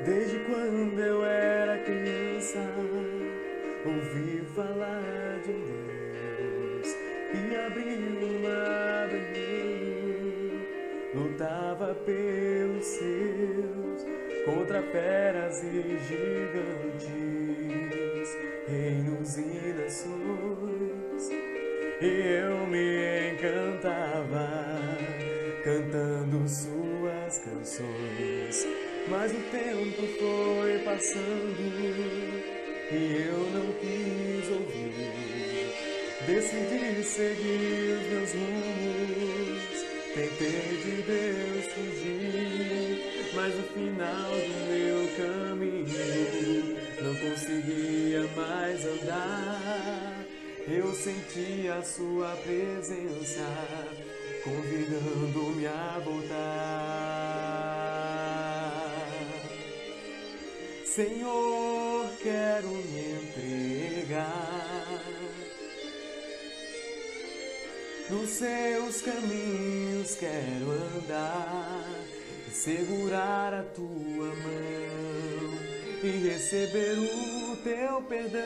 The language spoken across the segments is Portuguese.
Desde quando eu era criança, ouvi falar de um Deus que abriu o mar vermelho, lutava pelos seus, contra feras e gigantes, reinos e nações. E eu me encantava cantando suas canções. Mas o tempo foi passando e eu não quis ouvir. Decidi seguir os meus rumos, tentei de Deus fugir, mas no final do meu caminho não conseguia mais andar. Eu senti a sua presença convidando-me a voltar. Senhor, quero me entregar nos seus caminhos, quero andar e segurar a tua mão e receber o teu perdão.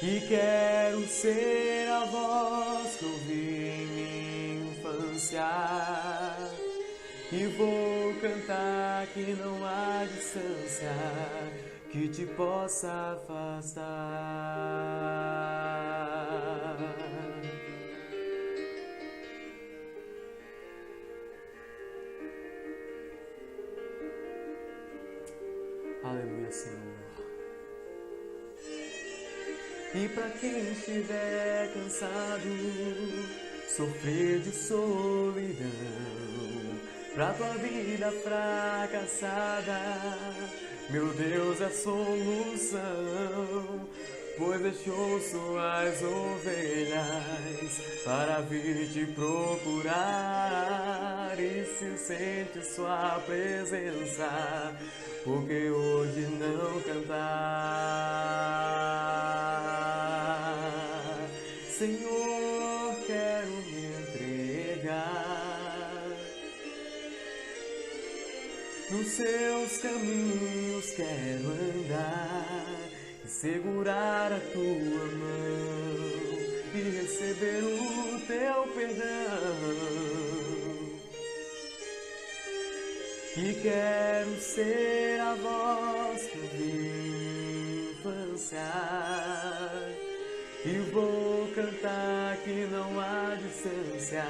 E quero ser a voz que ouvi em minha infância, e vou cantar que não há distância que te possa afastar. Aleluia, Senhor. E para quem estiver cansado, sofrer de solidão, pra tua vida fracassada, meu Deus é solução, pois deixou suas ovelhas para vir te procurar e se sente sua presença, porque hoje não cantar. Senhor, quero me entregar nos seus caminhos, quero andar e segurar a tua mão e receber o teu perdão. E quero ser a voz que ouvi infância, e vou cantar que não há distância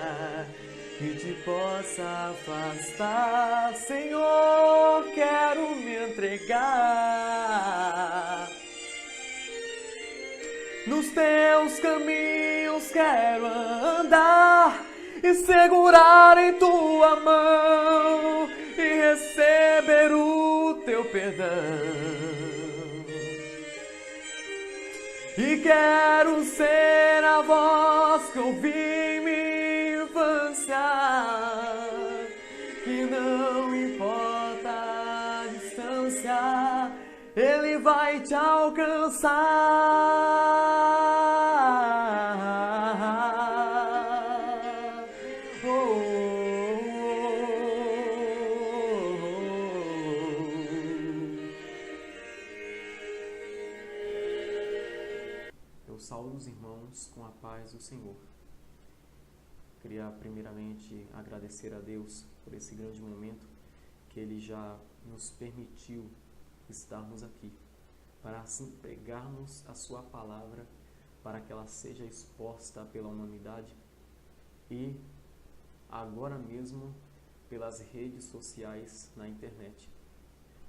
que te possa afastar. Senhor, quero me entregar nos teus caminhos, quero andar e segurar em tua mão e receber o teu perdão. E quero ser a voz que ouvi em minha infância, que não importa a distância, Ele vai te alcançar. Oh, Eu saúdo os irmãos com a paz do Senhor. Queria primeiramente agradecer a Deus por esse grande momento que Ele já nos permitiu estarmos aqui, para assim pregarmos a sua palavra, para que ela seja exposta pela humanidade e agora mesmo pelas redes sociais na internet.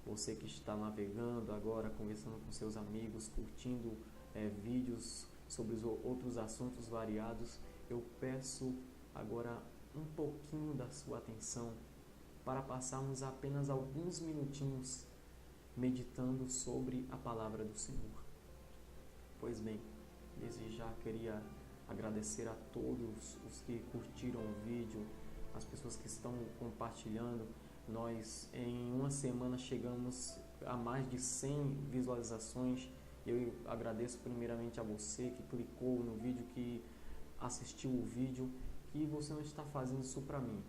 Você que está navegando agora, conversando com seus amigos, curtindo vídeos sobre os outros assuntos variados, eu peço agora um pouquinho da sua atenção para passarmos apenas alguns minutinhos meditando sobre a palavra do Senhor. Pois bem, desde já queria agradecer a todos os que curtiram o vídeo, as pessoas que estão compartilhando. Nós em uma semana chegamos a mais de 100 visualizações. Eu agradeço primeiramente a você que clicou no vídeo, que assistiu o vídeo, que você não está fazendo isso para mim.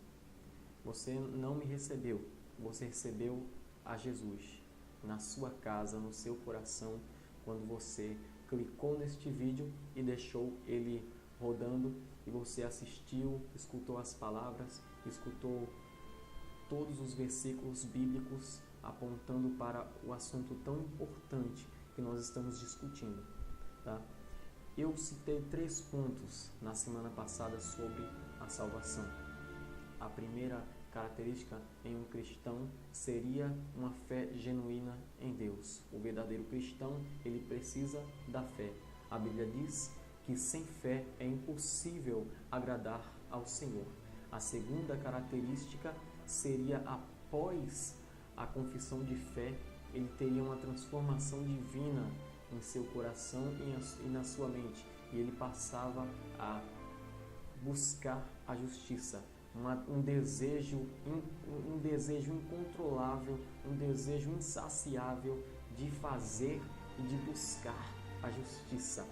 Você não me recebeu. Você recebeu a Jesus na sua casa, no seu coração, quando você clicou neste vídeo e deixou ele rodando e você assistiu, escutou as palavras, escutou todos os versículos bíblicos apontando para o assunto tão importante que nós estamos discutindo, tá? Eu citei 3 pontos na semana passada sobre a salvação. A primeira característica em um cristão seria uma fé genuína em Deus. O verdadeiro cristão, ele precisa da fé. A Bíblia diz que sem fé é impossível agradar ao Senhor. A segunda característica seria após a confissão de fé, ele teria uma transformação divina em seu coração e na sua mente. E ele passava a buscar a justiça. Um desejo incontrolável, um desejo insaciável de fazer e de buscar a justiça.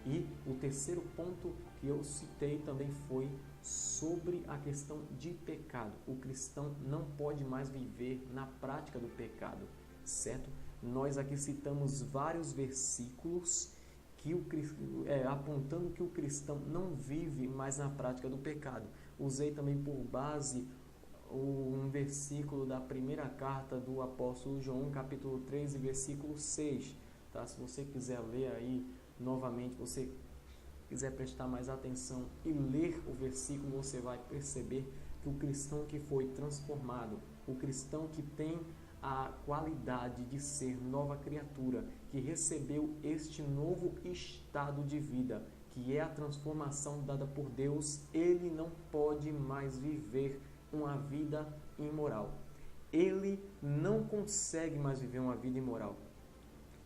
E o terceiro ponto que eu citei também foi sobre a questão de pecado. O cristão não pode mais viver na prática do pecado, certo? Nós aqui citamos vários versículos apontando que o cristão não vive mais na prática do pecado. Usei também por base um versículo da primeira carta do apóstolo João, capítulo 13, versículo 6. Tá? Se você quiser ler aí novamente, você quiser prestar mais atenção e ler o versículo, você vai perceber que o cristão que foi transformado, o cristão que tem a qualidade de ser nova criatura, que recebeu este novo estado de vida, que é a transformação dada por Deus, ele não pode mais viver uma vida imoral. Ele não consegue mais viver uma vida imoral.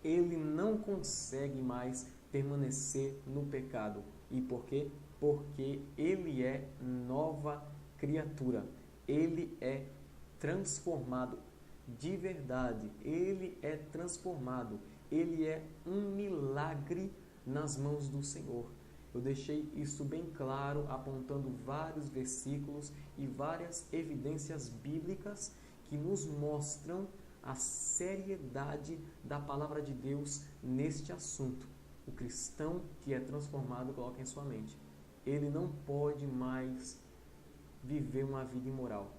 Ele não consegue mais permanecer no pecado. E por quê? Porque ele é nova criatura. Ele é transformado de verdade. Ele é transformado. Ele é um milagre nas mãos do Senhor. Eu deixei isso bem claro, apontando vários versículos e várias evidências bíblicas que nos mostram a seriedade da palavra de Deus neste assunto. O cristão que é transformado, coloca em sua mente, ele não pode mais viver uma vida imoral.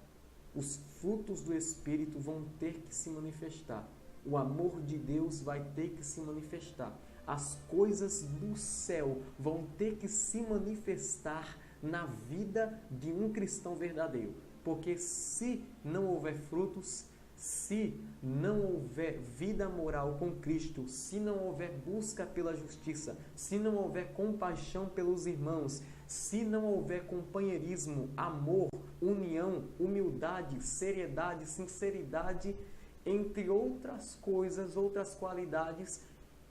Os frutos do Espírito vão ter que se manifestar. O amor de Deus vai ter que se manifestar. As coisas do céu vão ter que se manifestar na vida de um cristão verdadeiro. Porque se não houver frutos, se não houver vida moral com Cristo, se não houver busca pela justiça, se não houver compaixão pelos irmãos, se não houver companheirismo, amor, união, humildade, seriedade, sinceridade, entre outras coisas, outras qualidades,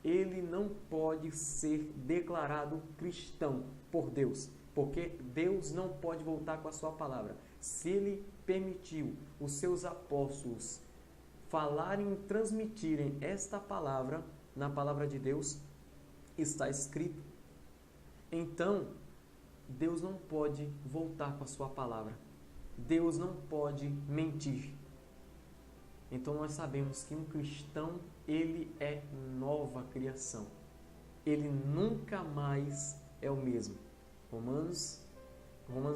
ele não pode ser declarado cristão por Deus, porque Deus não pode voltar com a sua palavra. Se ele permitiu os seus apóstolos falarem e transmitirem esta palavra, na palavra de Deus está escrito, então Deus não pode voltar com a sua palavra. Deus não pode mentir. Então nós sabemos que um cristão, ele é nova criação. Ele nunca mais é o mesmo. Romanos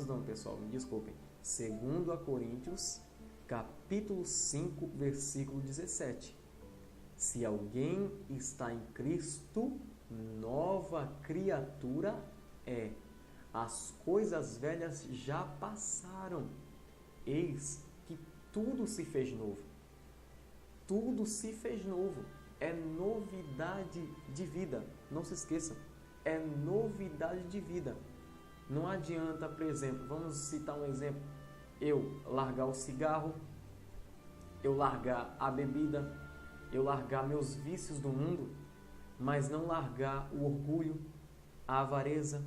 não, pessoal, me desculpem. 2 Coríntios, capítulo 5, versículo 17. Se alguém está em Cristo, nova criatura é. As coisas velhas já passaram. Eis que tudo se fez novo. Tudo se fez novo. É novidade de vida. Não se esqueçam. É novidade de vida. Não adianta, por exemplo, vamos citar um exemplo. Eu largar o cigarro, eu largar a bebida, eu largar meus vícios do mundo, mas não largar o orgulho, a avareza,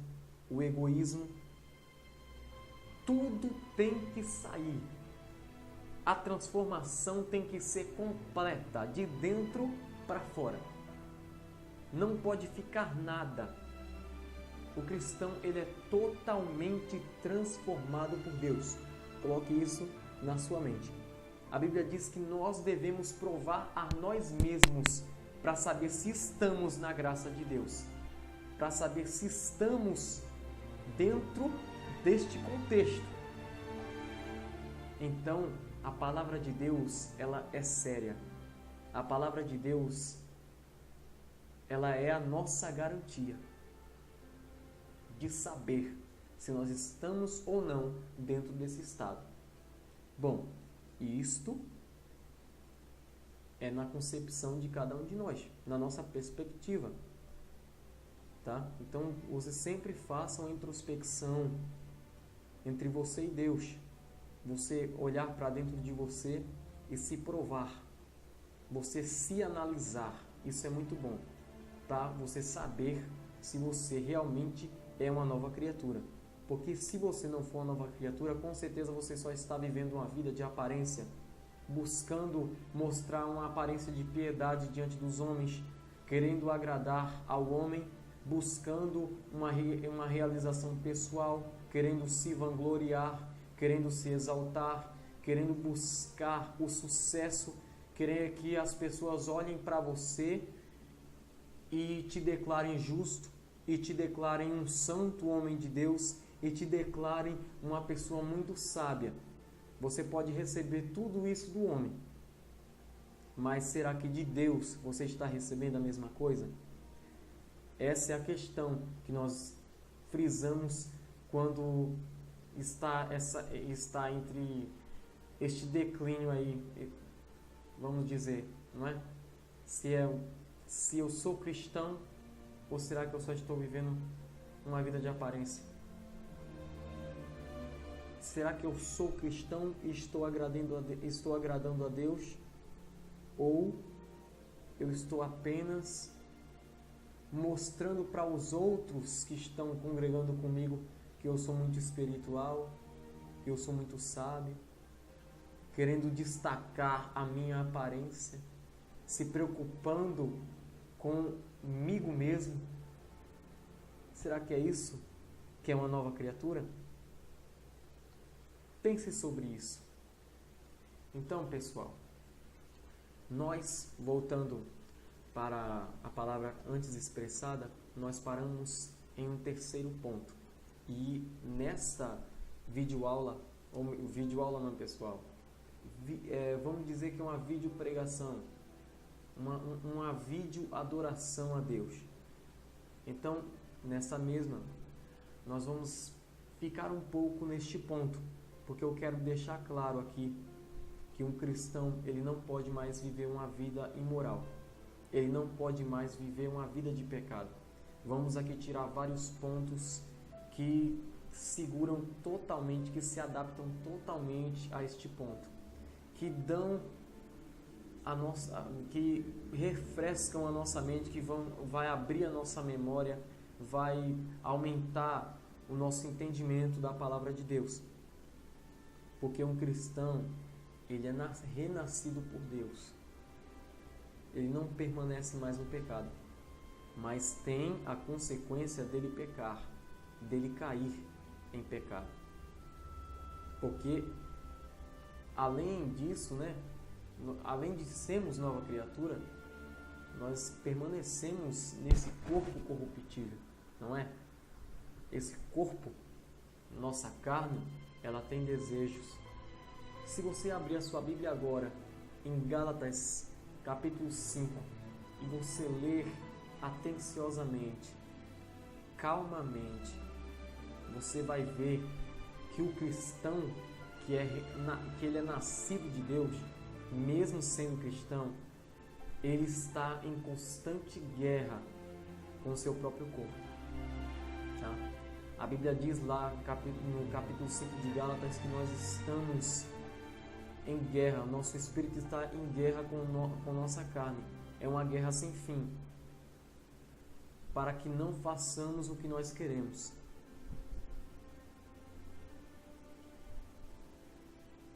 o egoísmo. Tudo tem que sair. A transformação tem que ser completa, de dentro para fora. Não pode ficar nada. O cristão, ele é totalmente transformado por Deus. Coloque isso na sua mente. A Bíblia diz que nós devemos provar a nós mesmos para saber se estamos na graça de Deus, para saber se estamos dentro deste contexto. Então, a palavra de Deus, ela é séria. A palavra de Deus, ela é a nossa garantia de saber se nós estamos ou não dentro desse estado. Bom, isto é na concepção de cada um de nós, na nossa perspectiva, tá? Então, você sempre faça uma introspecção entre você e Deus. Você olhar para dentro de você e se provar. Você se analisar. Isso é muito bom, para você saber se você realmente é uma nova criatura. Porque se você não for uma nova criatura, com certeza você só está vivendo uma vida de aparência, buscando mostrar uma aparência de piedade diante dos homens, querendo agradar ao homem, buscando uma realização pessoal, querendo se vangloriar, querendo se exaltar, querendo buscar o sucesso, querer que as pessoas olhem para você e te declarem justo, e te declarem um santo homem de Deus, e te declarem uma pessoa muito sábia. Você pode receber tudo isso do homem, mas será que de Deus você está recebendo a mesma coisa? Essa é a questão que nós frisamos quando está entre este declínio aí, vamos dizer, não é? Se eu sou cristão, ou será que eu só estou vivendo uma vida de aparência? Será que eu sou cristão e estou agradando a Deus? Ou eu estou apenas mostrando para os outros que estão congregando comigo que eu sou muito espiritual, que eu sou muito sábio, querendo destacar a minha aparência, se preocupando comigo mesmo? Será que é isso que é uma nova criatura? Pense sobre isso. Então, pessoal, nós, voltando para a palavra antes expressada, nós paramos em um terceiro ponto. E nessa videoaula, não, pessoal, vamos dizer que é uma videopregação, uma videoadoração a Deus. Então, nessa mesma, nós vamos ficar um pouco neste ponto, porque eu quero deixar claro aqui que um cristão, ele não pode mais viver uma vida imoral. Ele não pode mais viver uma vida de pecado. Vamos aqui tirar vários pontos que seguram totalmente, que se adaptam totalmente a este ponto, que dão que refrescam a nossa mente, que vai abrir a nossa memória, vai aumentar o nosso entendimento da palavra de Deus. Porque um cristão, ele é renascido por Deus. Ele não permanece mais no pecado, mas tem a consequência dele pecar, dele cair em pecado. Porque, além disso, né, além de sermos nova criatura, nós permanecemos nesse corpo corruptível, não é? Esse corpo, nossa carne, ela tem desejos. Se você abrir a sua Bíblia agora, em Gálatas, capítulo 5, e você ler atenciosamente, calmamente, você vai ver que o cristão, que ele é nascido de Deus, mesmo sendo cristão, ele está em constante guerra com o seu próprio corpo. Tá? A Bíblia diz lá no capítulo 5 de Gálatas que nós estamos em guerra, nosso espírito está em guerra com nossa carne. É uma guerra sem fim, para que não façamos o que nós queremos.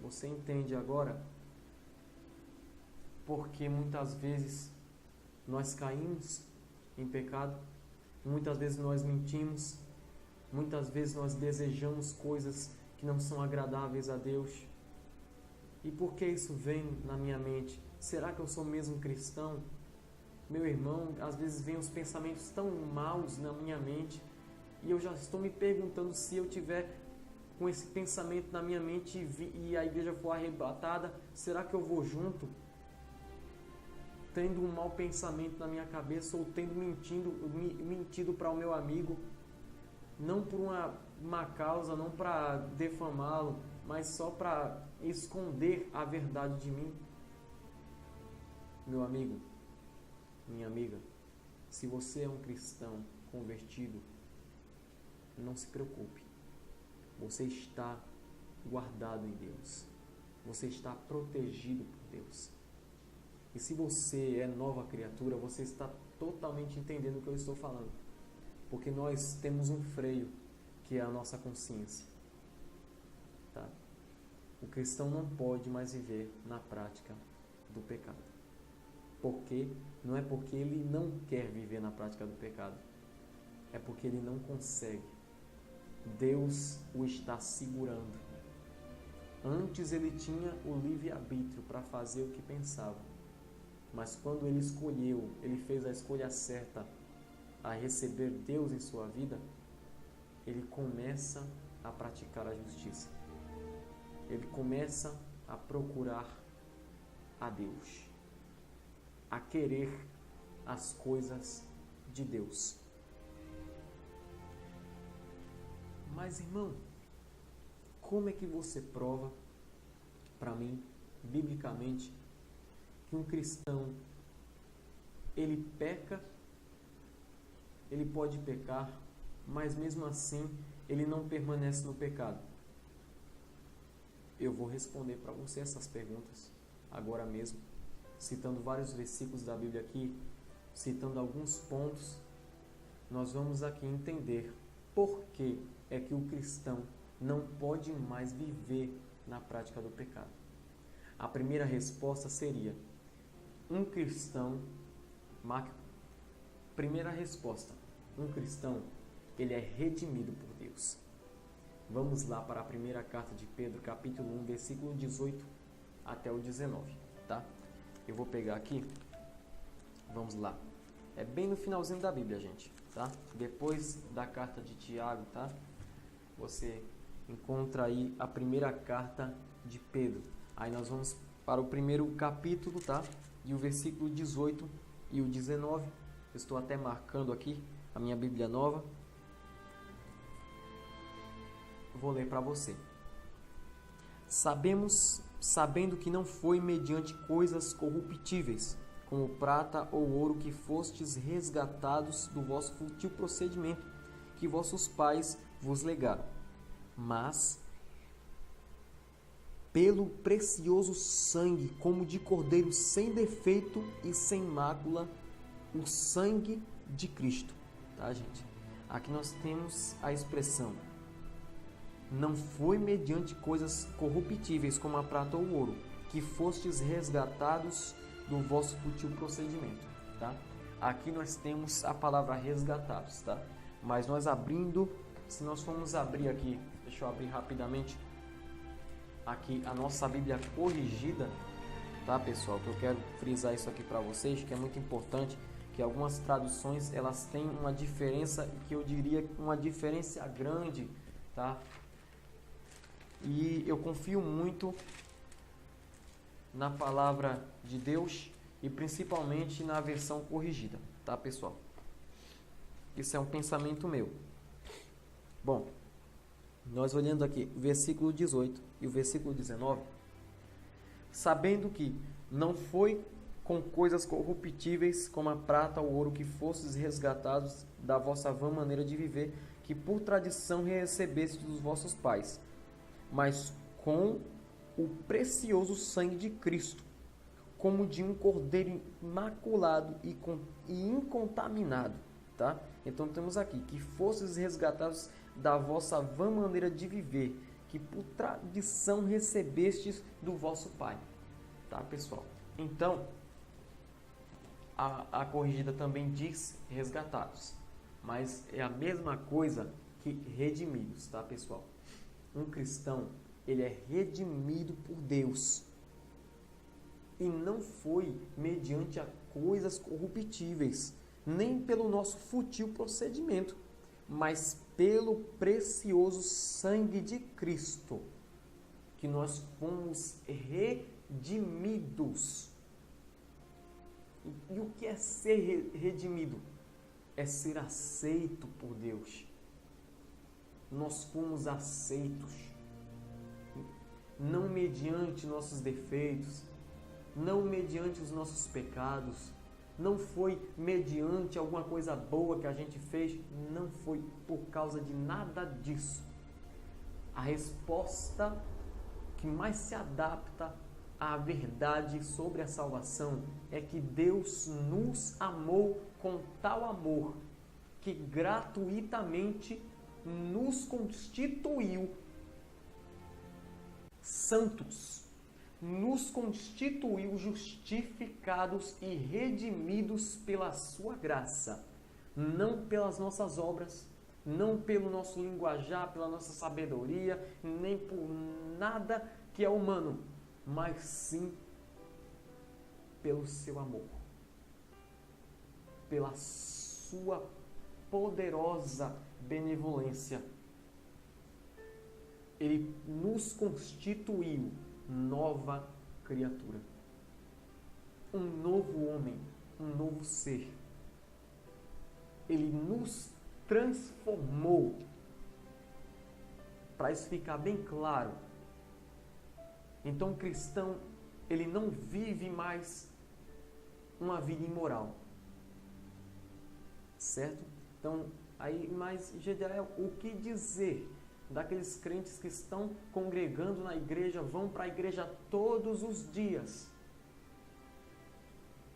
Você entende agora? Porque muitas vezes nós caímos em pecado, muitas vezes nós mentimos, Muitas vezes nós desejamos coisas que não são agradáveis a Deus. E por que isso vem na minha mente? Será que eu sou mesmo cristão? Meu irmão, às vezes vem os pensamentos tão maus na minha mente e eu já estou me perguntando, se eu tiver com esse pensamento na minha mente e a igreja for arrebatada, será que eu vou junto? Tendo um mau pensamento na minha cabeça ou tendo mentido para o meu amigo, não por uma má causa, não para defamá-lo, mas só para esconder a verdade de mim. Meu amigo, minha amiga, se você é um cristão convertido, não se preocupe. Você está guardado em Deus. Você está protegido por Deus. E se você é nova criatura, você está totalmente entendendo o que eu estou falando. Porque nós temos um freio, que é a nossa consciência. Tá? O cristão não pode mais viver na prática do pecado. Por quê? Não é porque ele não quer viver na prática do pecado. É porque ele não consegue. Deus o está segurando. Antes ele tinha o livre-arbítrio para fazer o que pensava. Mas quando ele escolheu, ele fez a escolha certa a receber Deus em sua vida, ele começa a praticar a justiça. Ele começa a procurar a Deus, a querer as coisas de Deus. Mas, irmão, como é que você prova para mim, biblicamente, que um cristão, ele peca, ele pode pecar, mas mesmo assim ele não permanece no pecado? Eu vou responder para você essas perguntas agora mesmo, citando vários versículos da Bíblia aqui, citando alguns pontos. Nós vamos aqui entender por que é que o cristão não pode mais viver na prática do pecado. A primeira resposta seria: um cristão, primeira resposta, um cristão, ele é redimido por Deus. Vamos lá para a primeira carta de Pedro, capítulo 1, versículo 18 até o 19, tá? Eu vou pegar aqui, vamos lá. É bem no finalzinho da Bíblia, gente, tá? Depois da carta de Tiago, tá? Você encontra aí a primeira carta de Pedro. Aí nós vamos para o primeiro capítulo, tá? E o versículo 18 e o 19. Eu estou até marcando aqui a minha Bíblia nova. Vou ler para você. Sabendo que não foi mediante coisas corruptíveis, como prata ou ouro, que fostes resgatados do vosso fútil procedimento, que vossos pais vos legaram, mas pelo precioso sangue, como de cordeiro sem defeito e sem mácula, o sangue de Cristo. Tá, gente? Aqui nós temos a expressão: não foi mediante coisas corruptíveis, como a prata ou o ouro, que fostes resgatados do vosso fútil procedimento. Tá? Aqui nós temos a palavra resgatados, tá? Mas nós se nós formos abrir aqui, deixa eu abrir rapidamente aqui a nossa Bíblia corrigida, tá, pessoal? Que eu quero frisar isso aqui para vocês, que é muito importante, que algumas traduções elas têm uma diferença, que eu diria uma diferença grande, tá? E eu confio muito na palavra de Deus e principalmente na versão corrigida, tá, pessoal? Isso é um pensamento meu. Bom, nós olhando aqui o versículo 18 e o versículo 19, sabendo que não foi com coisas corruptíveis, como a prata ou ouro, que fostes resgatados da vossa vã maneira de viver, que por tradição recebestes dos vossos pais, mas com o precioso sangue de Cristo, como de um cordeiro imaculado e incontaminado. Tá? Então temos aqui que fostes resgatados da vossa vã maneira de viver, que por tradição recebestes do vosso pai. Tá, pessoal? Então, a corrigida também diz resgatados, mas é a mesma coisa que redimidos, tá, pessoal? Um cristão, ele é redimido por Deus. E não foi mediante a coisas corruptíveis, nem pelo nosso fútil procedimento, mas pelo precioso sangue de Cristo, que nós fomos redimidos. E o que é ser redimido? É ser aceito por Deus. Nós fomos aceitos, não mediante nossos defeitos, não mediante os nossos pecados, não foi mediante alguma coisa boa que a gente fez, não foi por causa de nada disso. A resposta que mais se adapta à verdade sobre a salvação é que Deus nos amou com tal amor que gratuitamente nos constituiu santos, nos constituiu justificados e redimidos pela sua graça, não pelas nossas obras, não pelo nosso linguajar, pela nossa sabedoria, nem por nada que é humano, mas sim pelo seu amor, pela sua poderosa benevolência. Ele nos constituiu nova criatura, um novo homem, um novo ser. Ele nos transformou. Para isso ficar bem claro, então o cristão, ele não vive mais uma vida imoral, certo? Então, aí, mas Gedeão, o que dizer daqueles crentes que estão congregando na igreja, vão para a igreja todos os dias?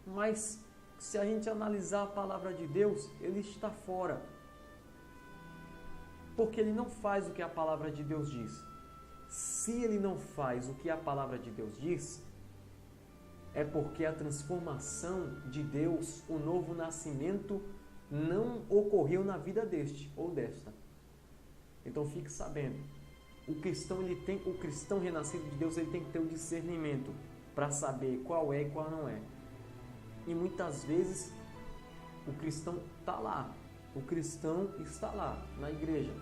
Mas se a gente analisar a palavra de Deus, ele está fora. Porque ele não faz o que a palavra de Deus diz. Se ele não faz o que a palavra de Deus diz, é porque a transformação de Deus, o novo nascimento, não ocorreu na vida deste ou desta. Então fique sabendo, o cristão renascido de Deus, ele tem que ter o discernimento para saber qual é e qual não é. E muitas vezes o cristão está lá, na igreja,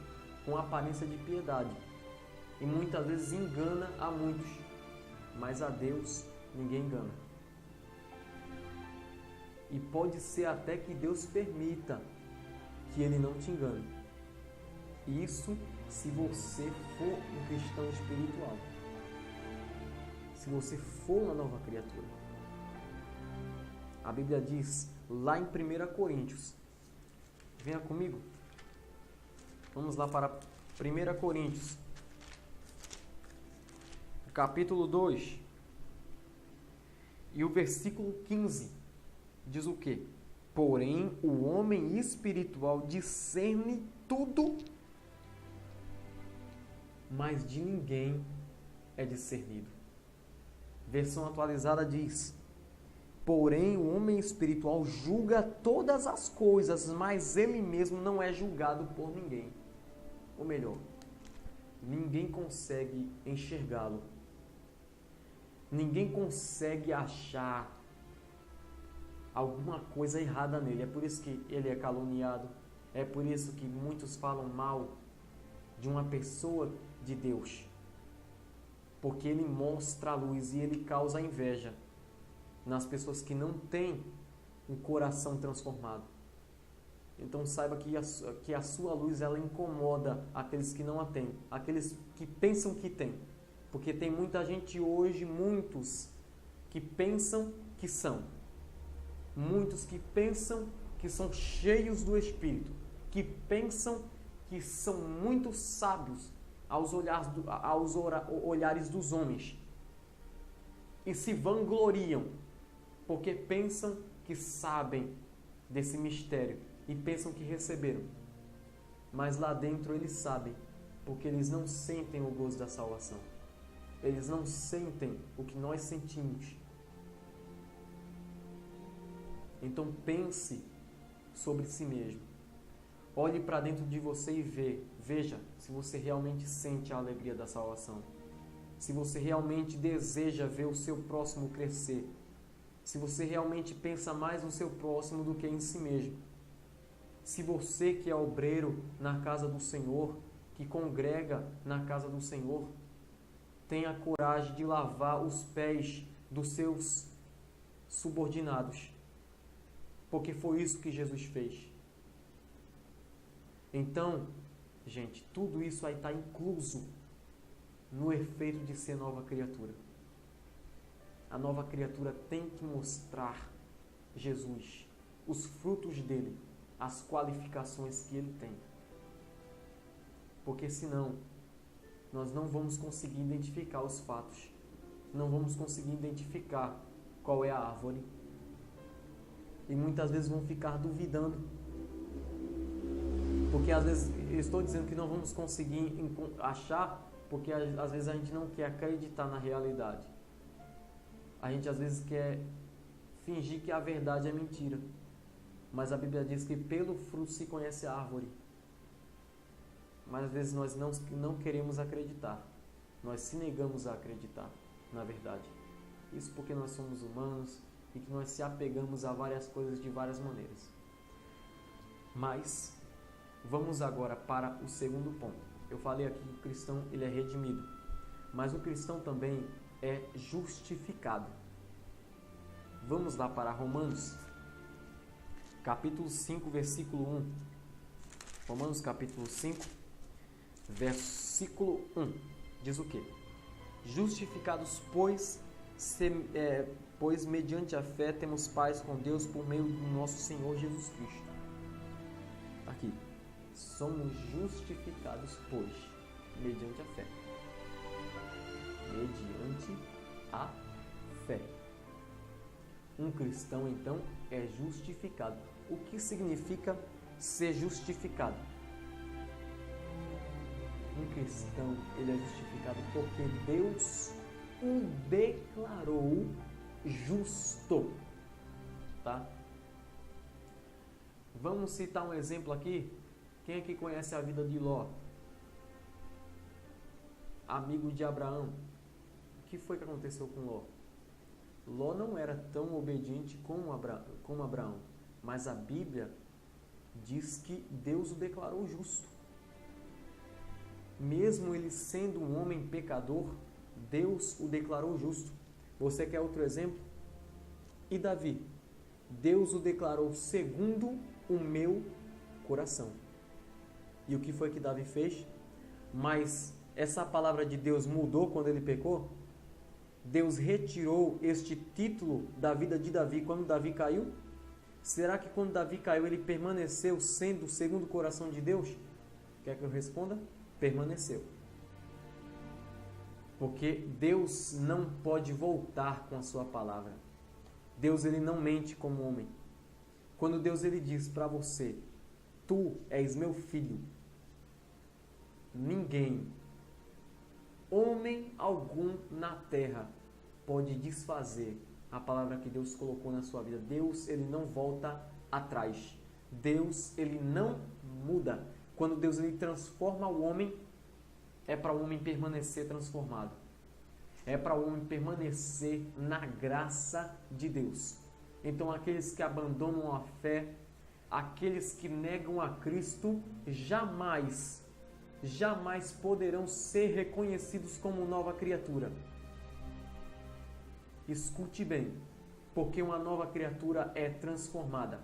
com aparência de piedade, e muitas vezes engana a muitos, mas a Deus ninguém engana. E pode ser até que Deus permita que ele não te engane. Isso se você for um cristão espiritual. Se você for uma nova criatura. A Bíblia diz lá em 1 Coríntios. Venha comigo. Vamos lá para 1 Coríntios. Capítulo 2. E o versículo 15 diz o quê? Porém, o homem espiritual discerne tudo, mas de ninguém é discernido. Versão atualizada diz: porém, o homem espiritual julga todas as coisas, mas ele mesmo não é julgado por ninguém. Ou melhor, ninguém consegue enxergá-lo. Ninguém consegue achar alguma coisa errada nele. É por isso que ele é caluniado. É por isso que muitos falam mal de uma pessoa de Deus. Porque ele mostra a luz e ele causa inveja nas pessoas que não têm um coração transformado. Então saiba que a sua luz, ela incomoda aqueles que não a têm, aqueles que pensam que têm. Porque tem muita gente hoje, muitos que pensam que são. Muitos que pensam que são cheios do Espírito, que pensam que são muito sábios aos olhares dos homens. E se vangloriam, porque pensam que sabem desse mistério e pensam que receberam. Mas lá dentro eles sabem, porque eles não sentem o gozo da salvação. Eles não sentem o que nós sentimos. Então pense sobre si mesmo. Olhe para dentro de você e veja se você realmente sente a alegria da salvação. Se você realmente deseja ver o seu próximo crescer. Se você realmente pensa mais no seu próximo do que em si mesmo. Se você que é obreiro na casa do Senhor, que congrega na casa do Senhor, tem a coragem de lavar os pés dos seus subordinados. Porque foi isso que Jesus fez. Então, gente, tudo isso aí está incluso no efeito de ser nova criatura. A nova criatura tem que mostrar Jesus, os frutos dele, as qualificações que ele tem. Porque senão, nós não vamos conseguir identificar os fatos. Não vamos conseguir identificar qual é a árvore. E muitas vezes vão ficar duvidando. Porque às vezes, eu estou dizendo que não vamos conseguir achar, porque às vezes a gente não quer acreditar na realidade. A gente às vezes quer fingir que a verdade é mentira. Mas a Bíblia diz que pelo fruto se conhece a árvore. Mas às vezes nós não queremos acreditar. Nós se negamos a acreditar na verdade. Isso porque nós somos humanos e que nós se apegamos a várias coisas de várias maneiras. Mas vamos agora para o segundo ponto. Eu falei aqui que o cristão ele é redimido, mas o cristão também é justificado. Vamos lá para Romanos, capítulo 5, versículo 1. Romanos, capítulo 5, versículo 1. Diz o quê? Justificados, pois mediante a fé temos paz com Deus por meio do nosso Senhor Jesus Cristo. Aqui. Somos justificados, pois, mediante a fé. Mediante a fé. Um cristão, então, é justificado. O que significa ser justificado? Um cristão, ele é justificado porque Deus o declarou justo. Tá? Vamos citar um exemplo aqui. Quem aqui conhece a vida de Ló? Amigo de Abraão. O que foi que aconteceu com Ló? Ló não era tão obediente como Abraão, mas a Bíblia diz que Deus o declarou justo. Mesmo ele sendo um homem pecador, Deus o declarou justo. Você quer outro exemplo? E Davi? Deus o declarou segundo o meu coração. E o que foi que Davi fez? Mas essa palavra de Deus mudou quando ele pecou? Deus retirou este título da vida de Davi quando Davi caiu? Será que quando Davi caiu ele permaneceu sendo segundo o coração de Deus? Quer que eu responda? Permaneceu. Porque Deus não pode voltar com a sua palavra. Deus ele não mente como homem. Quando Deus ele diz para você, tu és meu filho, ninguém, homem algum na terra pode desfazer a palavra que Deus colocou na sua vida. Deus ele não volta atrás. Deus ele não muda. Quando Deus ele transforma o homem, é para o homem permanecer transformado. É para o homem permanecer na graça de Deus. Então aqueles que abandonam a fé, aqueles que negam a Cristo, jamais poderão ser reconhecidos como nova criatura. Escute bem, porque uma nova criatura é transformada.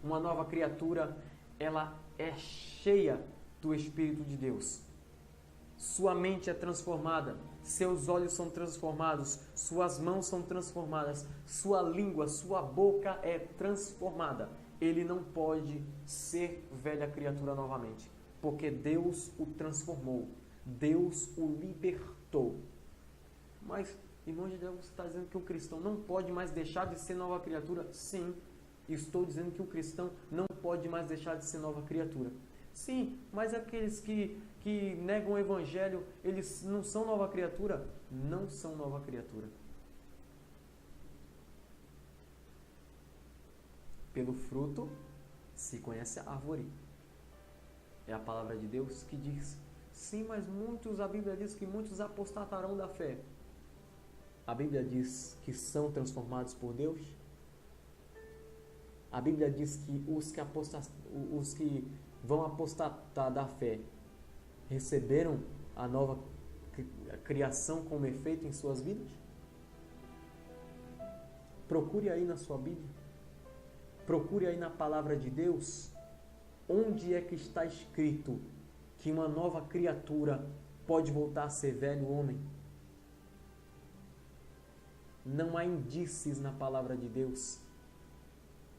Uma nova criatura, ela é cheia do Espírito de Deus. Sua mente é transformada, seus olhos são transformados, suas mãos são transformadas, sua língua, sua boca é transformada. Ele não pode ser velha criatura novamente, porque Deus o transformou, Deus o libertou. Mas, irmão de Deus, você está dizendo que o cristão não pode mais deixar de ser nova criatura? Sim, estou dizendo que o cristão não pode mais deixar de ser nova criatura. Sim, mas aqueles que negam o Evangelho, eles não são nova criatura? Não são nova criatura. Pelo fruto se conhece a árvore. é a palavra de Deus que diz: sim, mas a Bíblia diz que muitos apostatarão da fé. A Bíblia diz que são transformados por Deus. A Bíblia diz que os que vão apostatar da fé receberam a nova criação como efeito em suas vidas. Procure aí na sua Bíblia. Procure aí na palavra de Deus. Onde é que está escrito que uma nova criatura pode voltar a ser velho homem? Não há indícios na palavra de Deus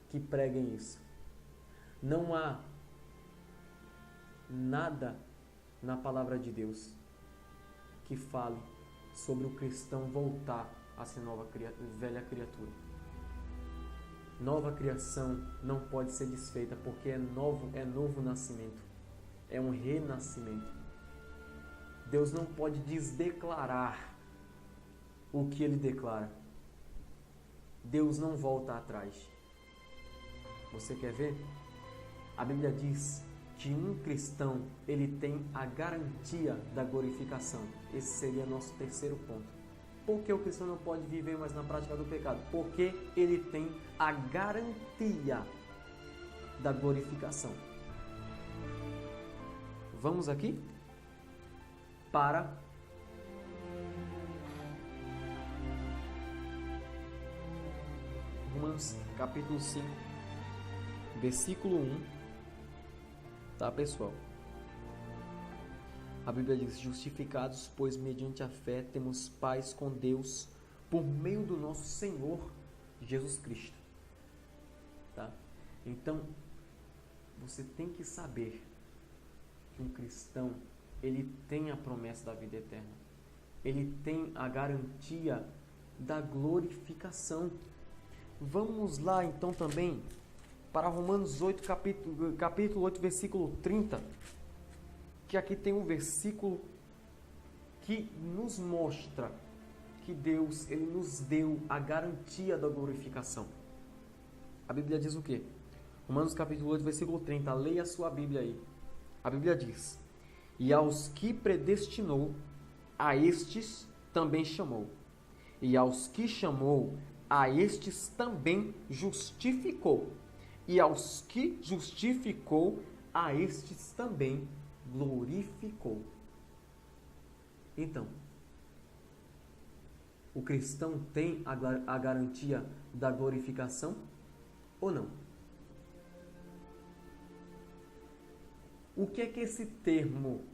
que preguem isso. Não há nada na palavra de Deus que fale sobre o cristão voltar a ser velha criatura. Nova criação não pode ser desfeita, porque é novo nascimento. É um renascimento. Deus não pode desdeclarar o que Ele declara. Deus não volta atrás. Você quer ver? A Bíblia diz que um cristão, ele tem a garantia da glorificação. Esse seria nosso terceiro ponto. Por que o cristão não pode viver mais na prática do pecado? Porque ele tem a garantia da glorificação. Vamos aqui para Romanos capítulo 5, versículo 1. Tá, pessoal? A Bíblia diz: justificados, pois mediante a fé temos paz com Deus por meio do nosso Senhor Jesus Cristo. Tá? Então, você tem que saber que um cristão, ele tem a promessa da vida eterna. Ele tem a garantia da glorificação. Vamos lá então também para Romanos 8, capítulo 8, versículo 30, que aqui tem um versículo que nos mostra que Deus, Ele nos deu a garantia da glorificação. A Bíblia diz o quê? Romanos capítulo 8, versículo 30, leia a sua Bíblia aí. A Bíblia diz: e aos que predestinou, a estes também chamou. E aos que chamou, a estes também justificou. E aos que justificou, a estes também glorificou. Então, o cristão tem a garantia da glorificação ou não? O que é que esse termo,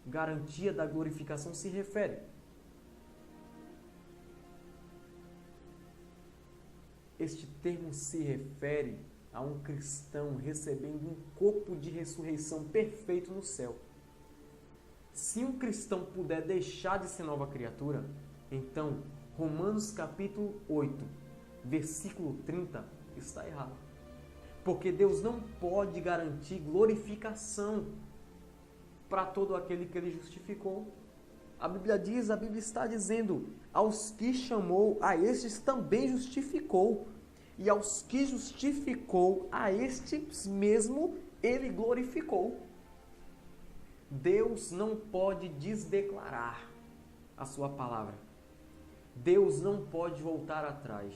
garantia da glorificação, se refere? Este termo se refere a um cristão recebendo um corpo de ressurreição perfeito no céu. Se um cristão puder deixar de ser nova criatura, então Romanos capítulo 8, versículo 30 está errado. Porque Deus não pode garantir glorificação para todo aquele que Ele justificou. A Bíblia está dizendo: aos que chamou, a estes também justificou. E aos que justificou, a estes mesmo Ele glorificou. Deus não pode desdeclarar a sua palavra. Deus não pode voltar atrás.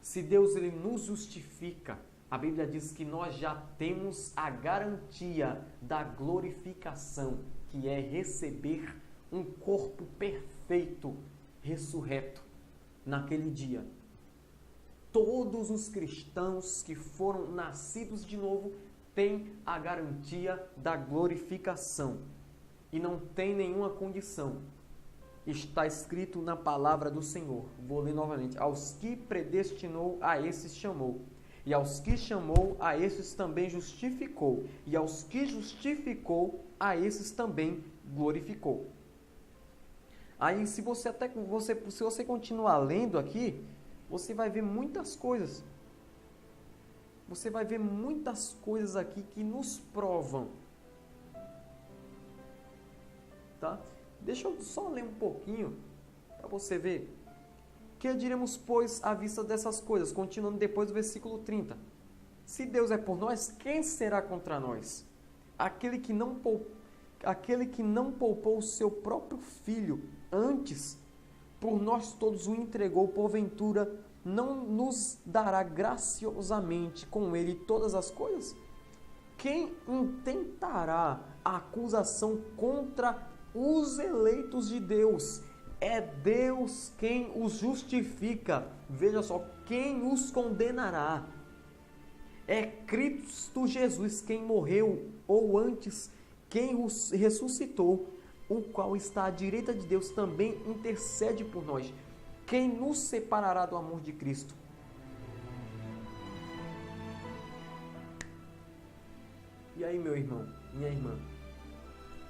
Se Deus ele nos justifica, a Bíblia diz que nós já temos a garantia da glorificação, que é receber um corpo perfeito, ressurreto, naquele dia. Todos os cristãos que foram nascidos de novo têm a garantia da glorificação. E não tem nenhuma condição. Está escrito na palavra do Senhor. Vou ler novamente. Aos que predestinou, a esses chamou. E aos que chamou, a esses também justificou. E aos que justificou, a esses também glorificou. Aí, se você continuar lendo aqui, você vai ver muitas coisas. Você vai ver muitas coisas aqui que nos provam. Tá? Deixa eu só ler um pouquinho para você ver. Que diremos, pois, à vista dessas coisas? Continuando depois do versículo 30. Se Deus é por nós, quem será contra nós? Aquele que não poupou o seu próprio filho, antes por nós todos o entregou, porventura não nos dará graciosamente com ele todas as coisas? Quem intentará a acusação contra os eleitos de Deus? É Deus quem os justifica. Veja só, quem os condenará? É Cristo Jesus quem morreu, ou antes, quem os ressuscitou, o qual está à direita de Deus também intercede por nós. Quem nos separará do amor de Cristo? E aí, meu irmão, minha irmã,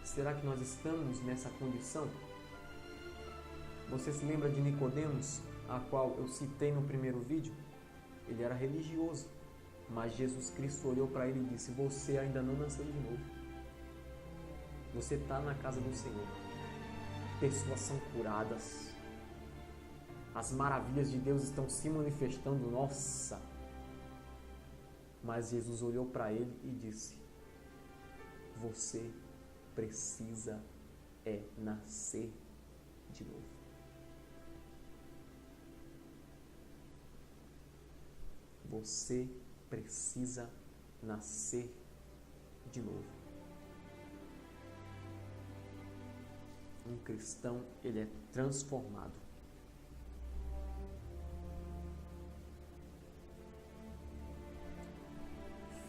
será que nós estamos nessa condição? Você se lembra de Nicodemos, a qual eu citei no primeiro vídeo? Ele era religioso, mas Jesus Cristo olhou para ele e disse: você ainda não nasceu de novo. Você está na casa do Senhor. Pessoas são curadas. As maravilhas de Deus estão se manifestando. Nossa! Mas Jesus olhou para ele e disse: você precisa nascer de novo. Você precisa nascer de novo. Um cristão, ele é transformado.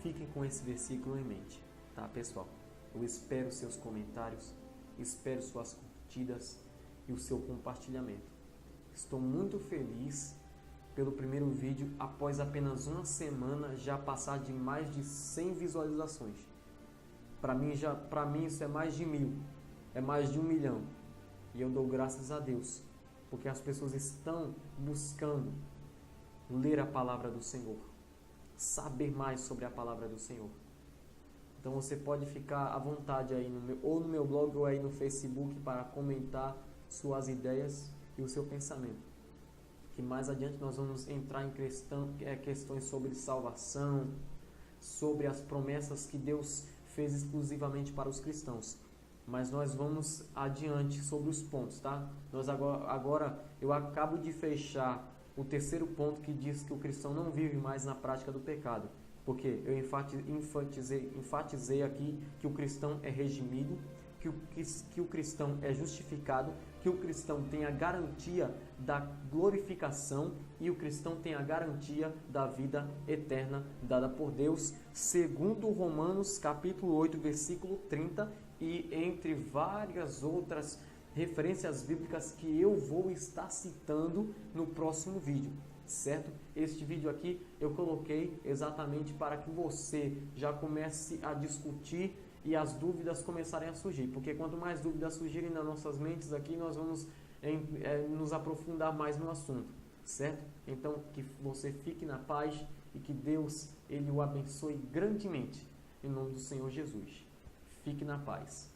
Fiquem com esse versículo em mente, tá, pessoal? Eu espero seus comentários, espero suas curtidas e o seu compartilhamento. Estou muito feliz pelo primeiro vídeo, após apenas uma semana já passar de mais de 100 visualizações. Para mim isso é mais de 1000, é mais de 1 milhão. E eu dou graças a Deus, porque as pessoas estão buscando ler a palavra do Senhor, saber mais sobre a palavra do Senhor. Então você pode ficar à vontade aí no meu blog ou aí no Facebook para comentar suas ideias e o seu pensamento. Que mais adiante nós vamos entrar em questões sobre salvação, sobre as promessas que Deus fez exclusivamente para os cristãos. Mas nós vamos adiante sobre os pontos, tá? Agora eu acabo de fechar o terceiro ponto, que diz que o cristão não vive mais na prática do pecado. Porque eu enfatizei aqui que o cristão é redimido, que o cristão é justificado, que o cristão tem a garantia da glorificação e o cristão tem a garantia da vida eterna dada por Deus, segundo Romanos capítulo 8, versículo 30, e entre várias outras referências bíblicas que eu vou estar citando no próximo vídeo, certo? Este vídeo aqui eu coloquei exatamente para que você já comece a discutir e as dúvidas começarem a surgir, porque quanto mais dúvidas surgirem nas nossas mentes aqui, nós vamos nos aprofundar mais no assunto, certo? Então, que você fique na paz e que Deus, Ele o abençoe grandemente, em nome do Senhor Jesus. Fique na paz.